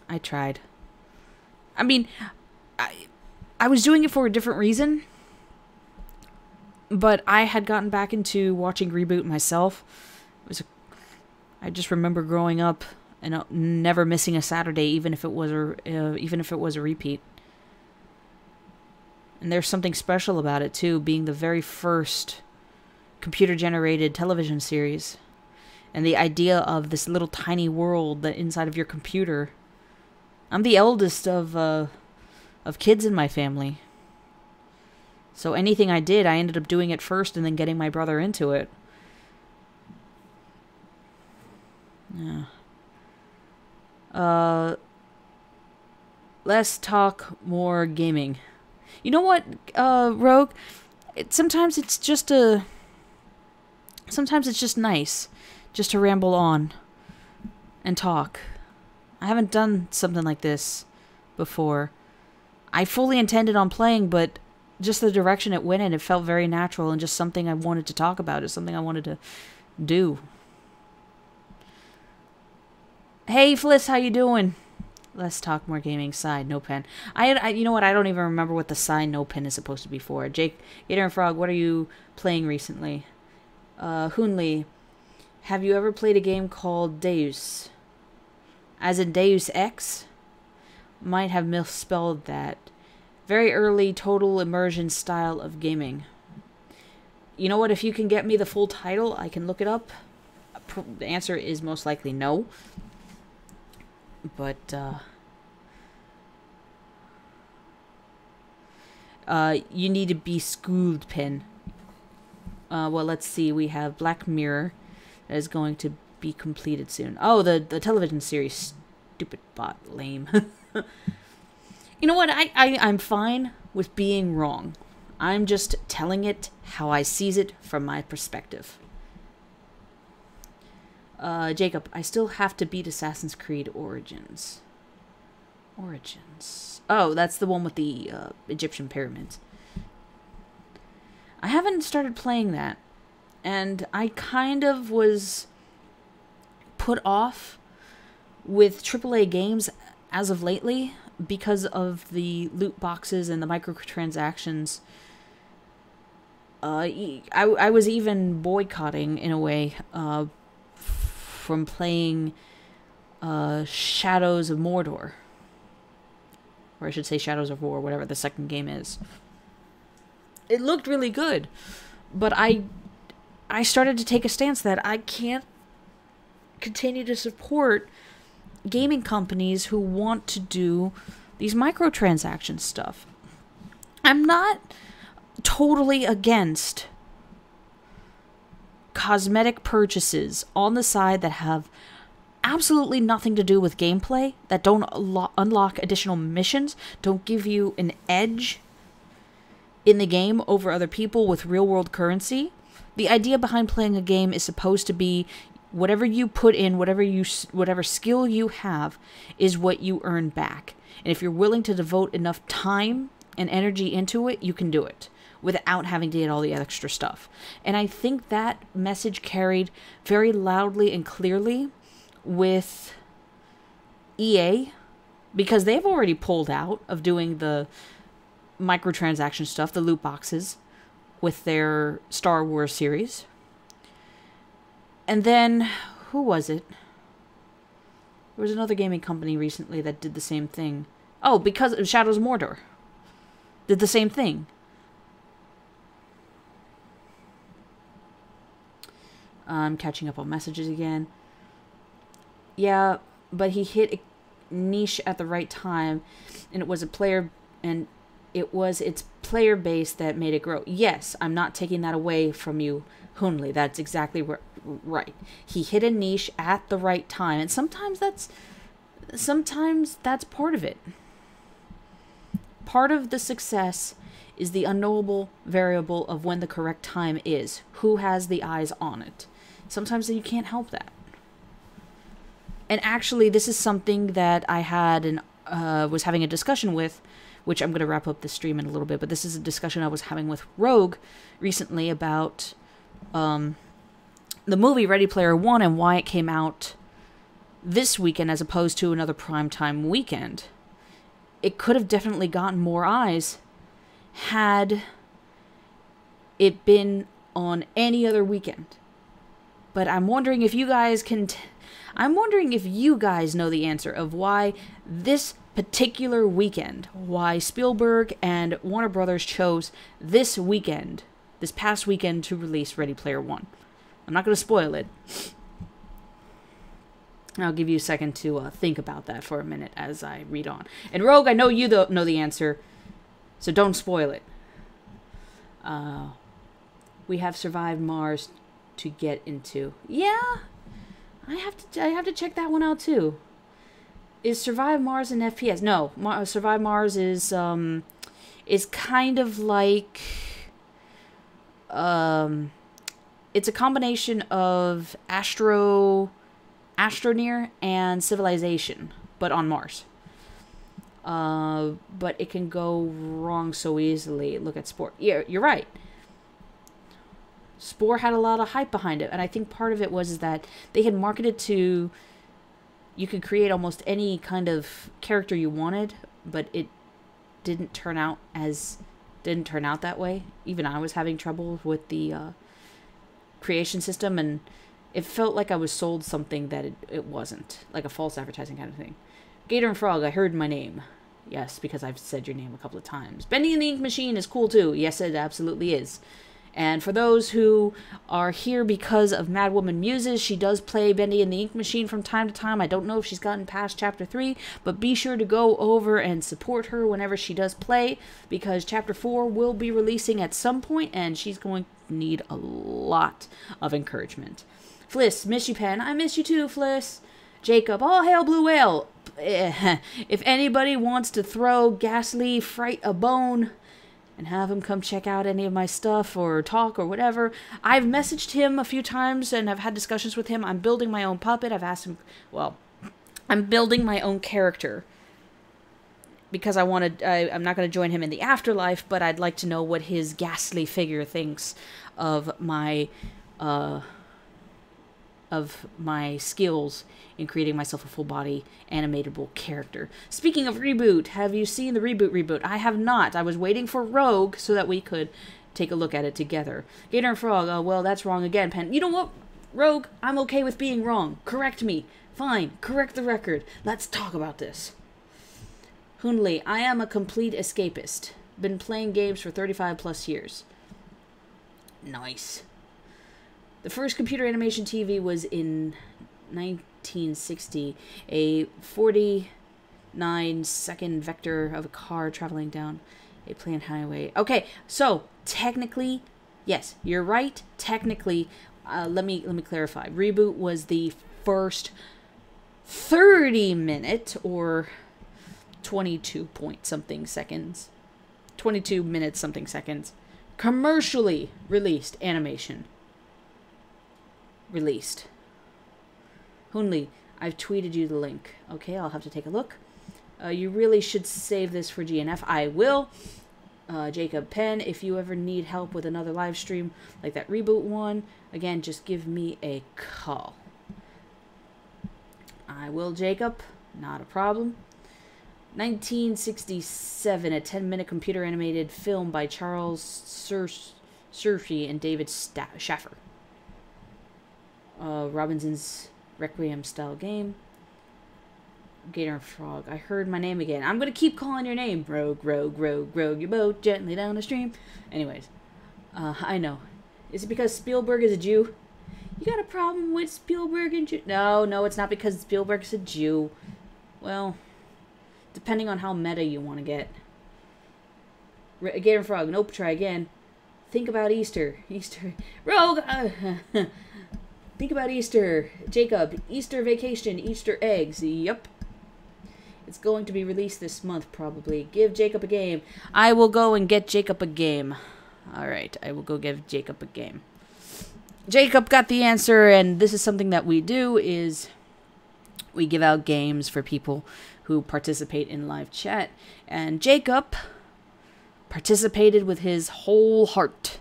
I tried. I mean, I was doing it for a different reason. But I had gotten back into watching Reboot myself. I just remember growing up and never missing a Saturday, even if it was a repeat. And there's something special about it too, being the very first computer-generated television series, and the idea of this little tiny world that inside of your computer. I'm the eldest of kids in my family. So anything I did, I ended up doing it first and then getting my brother into it. Yeah. Let's talk more gaming. You know what, Rogue? Sometimes it's just nice just to ramble on and talk. I haven't done something like this before. I fully intended on playing, but just the direction it went in, it felt very natural and just something I wanted to talk about. It's something I wanted to do. Hey, Fliss, how you doing? Let's talk more gaming. Side, no pen. You know what? I don't even remember what the side no pen is supposed to be for. Jake, Gator and Frog, what are you playing recently? Hoonly, have you ever played a game called Deus? As in Deus Ex? Might have misspelled that. Very early total immersion style of gaming. You know what? If you can get me the full title, I can look it up. The answer is most likely no. But, you need to be schooled, Pin. Well, let's see. We have Black Mirror that is going to be completed soon. Oh, the television series. Stupid bot. Lame. You know what? I'm fine with being wrong. I'm just telling it how I sees it from my perspective. Jacob, I still have to beat Assassin's Creed Origins. Oh, that's the one with the Egyptian pyramids. I haven't started playing that. And I kind of was put off with AAA games as of lately because of the loot boxes and the microtransactions. I was even boycotting, in a way, from playing Shadows of Mordor. Or I should say Shadows of War, whatever the second game is. It looked really good, but I started to take a stance that I can't continue to support gaming companies who want to do these microtransaction stuff. I'm not totally against cosmetic purchases on the side that have absolutely nothing to do with gameplay, that don't unlock additional missions, don't give you an edge in the game over other people with real-world currency. The idea behind playing a game is supposed to be whatever you put in, whatever skill you have, is what you earn back. And if you're willing to devote enough time and energy into it, you can do it without having to get all the extra stuff. And I think that message carried very loudly and clearly with EA, because they've already pulled out of doing the microtransaction stuff, the loot boxes, with their Star Wars series. And then, who was it? There was another gaming company recently that did the same thing. Oh, because of Shadows of Mordor. Did the same thing. I'm catching up on messages again. Yeah, but he hit a niche at the right time, and it was its player base that made it grow. Yes, I'm not taking that away from you, Hoonley. That's exactly right. He hit a niche at the right time, and sometimes that's part of it. Part of the success is the unknowable variable of when the correct time is. Who has the eyes on it? Sometimes you can't help that. And actually, this is something that I had and was having a discussion with, which I'm going to wrap up the stream in a little bit, but this is a discussion I was having with Rogue recently about the movie Ready Player One and why it came out this weekend as opposed to another primetime weekend. It could have definitely gotten more eyes had it been on any other weekend. But I'm wondering if you guys can... I'm wondering if you guys know the answer of why this particular weekend, why Spielberg and Warner Brothers chose this weekend, this past weekend, to release Ready Player One. I'm not going to spoil it. I'll give you a second to think about that for a minute as I read on. And Rogue, I know you know the answer, so don't spoil it. We have survived Mars to get into. Yeah, I have to check that one out too. Is Survive Mars an FPS? No, Survive Mars is kind of like it's a combination of Astroneer and Civilization, but on Mars. But it can go wrong so easily. Look at Spore. Yeah, you're right. Spore had a lot of hype behind it, and I think part of it was that they had marketed to you could create almost any kind of character you wanted, but it didn't turn out that way. Even I was having trouble with the creation system, and it felt like I was sold something that it wasn't, like a false advertising kind of thing. Gator and Frog, I heard my name. Yes, because I've said your name a couple of times. Bendy and the Ink Machine is cool too. Yes, it absolutely is. And for those who are here because of Madwoman Muses, she does play Bendy and the Ink Machine from time to time. I don't know if she's gotten past Chapter 3, but be sure to go over and support her whenever she does play, because Chapter 4 will be releasing at some point, and she's going to need a lot of encouragement. Fliss, miss you, Pen. I miss you too, Fliss. Jacob, all hail Blue Whale. If anybody wants to throw Ghastly Fright a bone and have him come check out any of my stuff or talk or whatever, I've messaged him a few times and I've had discussions with him. I'm building my own puppet. I've asked him, well, I'm building my own character because I'm not going to join him in the afterlife, but I'd like to know what his ghastly figure thinks of my skills in creating myself a full-body animatable character. Speaking of reboot, have you seen the reboot? I have not. I was waiting for Rogue so that we could take a look at it together. Gator and Frog, oh, well, that's wrong again, Pen. You know what, Rogue? I'm okay with being wrong. Correct me. Fine. Correct the record. Let's talk about this. Hunley, I am a complete escapist. Been playing games for 35 plus years. Nice. The first computer animation TV was in 1960, a 49-second vector of a car traveling down a planned highway. Okay, so technically, yes, you're right. Technically, let me clarify. Reboot was the first 30-minute or 22 minutes something seconds commercially released animation. Released. Hunley, I've tweeted you the link. Okay, I'll have to take a look. You really should save this for GNF. I will. Jacob Penn, if you ever need help with another live stream like that reboot one, again, just give me a call. I will, Jacob. Not a problem. 1967, a 10-minute computer animated film by Charles Surfy and David Schaffer. Robinson's Requiem style game. Gator and Frog, I heard my name again. I'm gonna keep calling your name. Rogue, rogue, rogue, rogue your boat gently down the stream. Anyways, I know. Is it because Spielberg is a Jew? You got a problem with Spielberg and Jew? No, it's not because Spielberg's a Jew. Well, depending on how meta you want to get. Gator and Frog, nope, try again. Think about Easter. Rogue! Think about Easter. Jacob, Easter vacation, Easter eggs. Yup. It's going to be released this month, probably. Give Jacob a game. I will go and get Jacob a game. Alright, I will go give Jacob a game. Jacob got the answer, and this is something that we do, is we give out games for people who participate in live chat. And Jacob participated with his whole heart.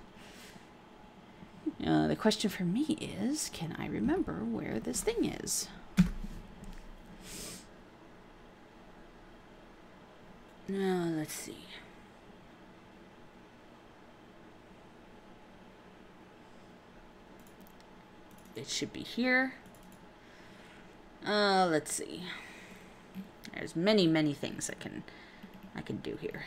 The question for me is, can I remember where this thing is? Let's see. it should be here. Let's see. There's many, many things I can do here.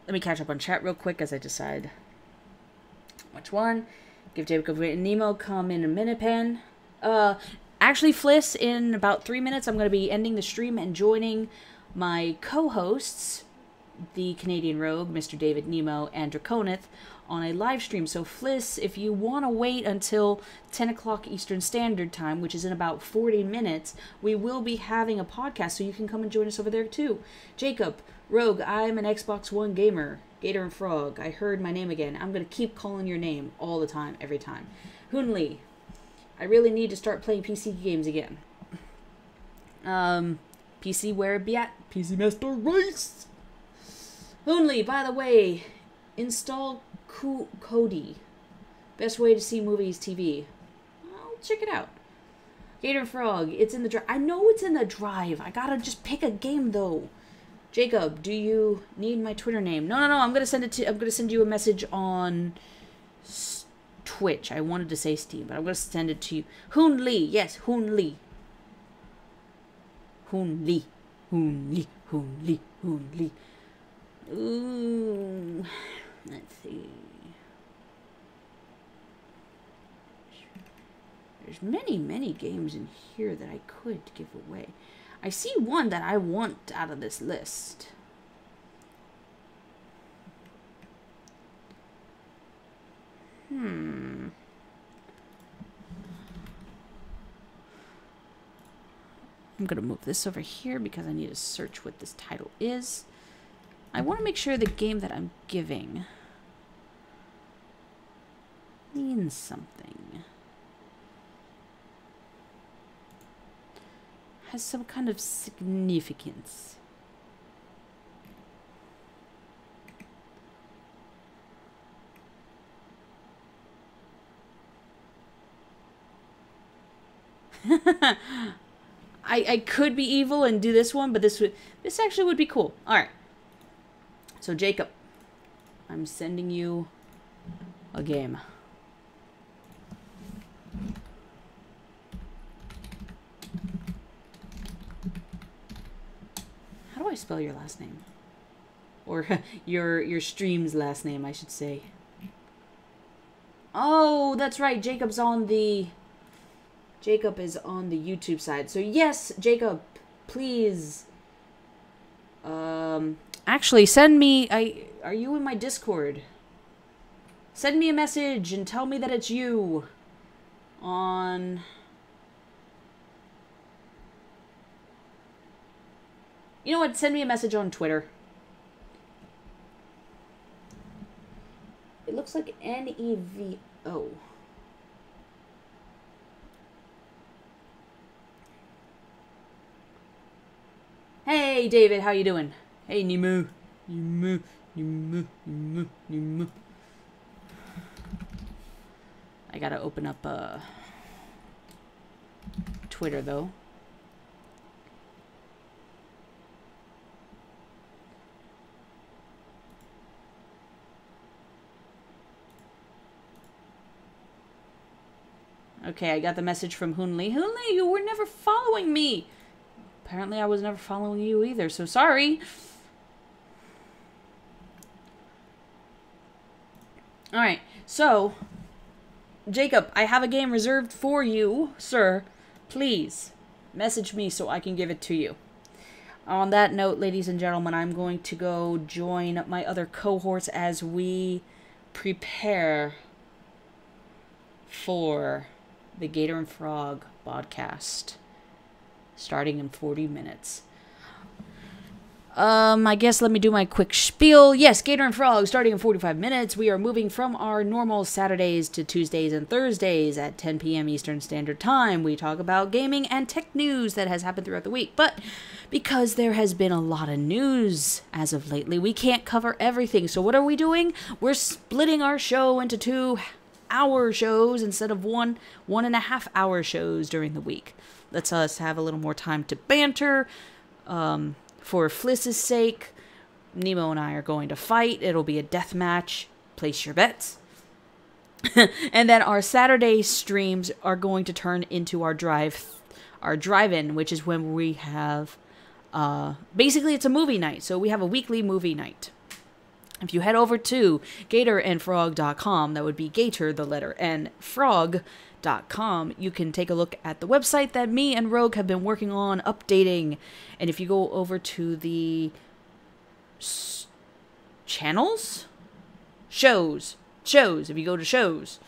Let me catch up on chat real quick as I decide which one. Give Jacob and Nemo come in a minute, Pan. Actually, Fliss, in about 3 minutes, I'm going to be ending the stream and joining my co-hosts, the Canadian Rogue, Mr. David Nemo, and Draconath, on a live stream. So, Fliss, if you want to wait until 10 o'clock Eastern Standard Time, which is in about 40 minutes, we will be having a podcast, so you can come and join us over there, too. Jacob, Rogue, I'm an Xbox One gamer. Gator and Frog, I heard my name again. I'm going to keep calling your name all the time, every time. Hoonlee, I really need to start playing PC games again. PC where it be at? PC Master Race! Hoonlee, by the way, install Kodi. Best way to see movies, TV. I'll check it out. Gator and Frog, it's in the drive. I know it's in the drive. I gotta just pick a game, though. Jacob, do you need my Twitter name? No. I'm gonna send you a message on Twitch. I wanted to say Steam, but I'm gonna send it to you. Hoonlee, yes, Hoonlee. Hoonlee. Ooh, let's see. There's many, many games in here that I could give away. I see one that I want out of this list. I'm going to move this over here because I need to search what this title is. I want to make sure the game that I'm giving means something. Has some kind of significance. I could be evil and do this one, but this actually would be cool. All right. So Jacob, I'm sending you a game. How do I spell your last name? Or your stream's last name, I should say. Oh, that's right. Jacob is on the YouTube side. So yes, Jacob, please. Actually, send me. Are you in my Discord? Send me a message and tell me that it's you. On. You know what? Send me a message on Twitter. It looks like Nevo. Hey, David, how you doing? Hey, Nemo. Nemo. I gotta open up Twitter, though. Okay, I got the message from Hoonlee. Hoonlee, you were never following me. Apparently I was never following you either, so sorry. Alright, so, Jacob, I have a game reserved for you, sir. Please, message me so I can give it to you. On that note, ladies and gentlemen, I'm going to go join my other cohorts as we prepare for the Gator and Frog podcast, starting in 40 minutes. I guess let me do my quick spiel. Yes, Gator and Frog, starting in 45 minutes. We are moving from our normal Saturdays to Tuesdays and Thursdays at 10 p.m. Eastern Standard Time. We talk about gaming and tech news that has happened throughout the week. But because there has been a lot of news as of lately, we can't cover everything. So what are we doing? We're splitting our show into 2 1 hour shows instead of 1.5 hour shows during the week. Lets us have a little more time to banter. For Fliss's sake, Nemo and I are going to fight. It'll be a death match. Place your bets. And then our Saturday streams are going to turn into our drive-in, which is when we have, basically it's a movie night. So we have a weekly movie night. If you head over to GatorandFrog.com, that would be Gator, the letter N, Frog.com, you can take a look at the website that me and Rogue have been working on updating. And if you go over to the channels? Shows. If you go to shows,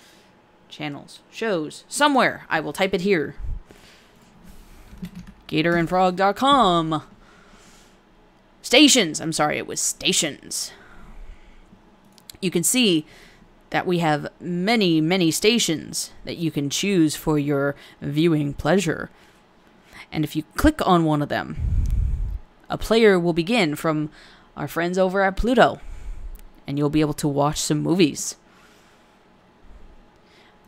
channels, shows, somewhere, I will type it here. GatorandFrog.com. Stations. I'm sorry, it was stations. You can see that we have many, many stations that you can choose for your viewing pleasure. And if you click on one of them, a player will begin from our friends over at Pluto, and you'll be able to watch some movies.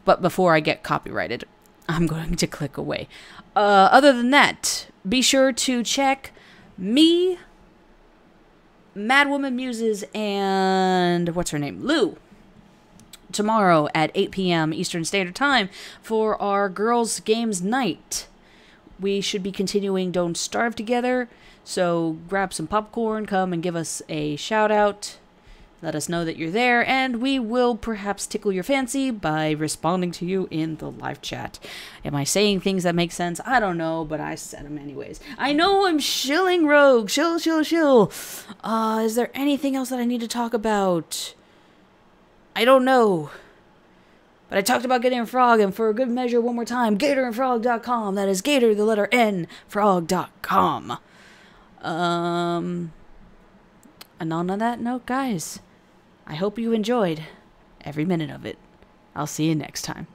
But before I get copyrighted, I'm going to click away. Other than that, be sure to check me, Madwoman Muses, and what's her name? Lou. Tomorrow at 8 p.m. Eastern Standard Time for our Girls Games Night. We should be continuing Don't Starve Together, so grab some popcorn, come and give us a shout out. Let us know that you're there, and we will perhaps tickle your fancy by responding to you in the live chat. Am I saying things that make sense? I don't know, but I said them anyways. I know I'm shilling Rogue. Shill. Is there anything else that I need to talk about? I don't know. But I talked about Gator and Frog, and for a good measure, one more time, GatorandFrog.com. That is Gator, the letter N, Frog.com. And on that note, guys, I hope you enjoyed every minute of it. I'll see you next time.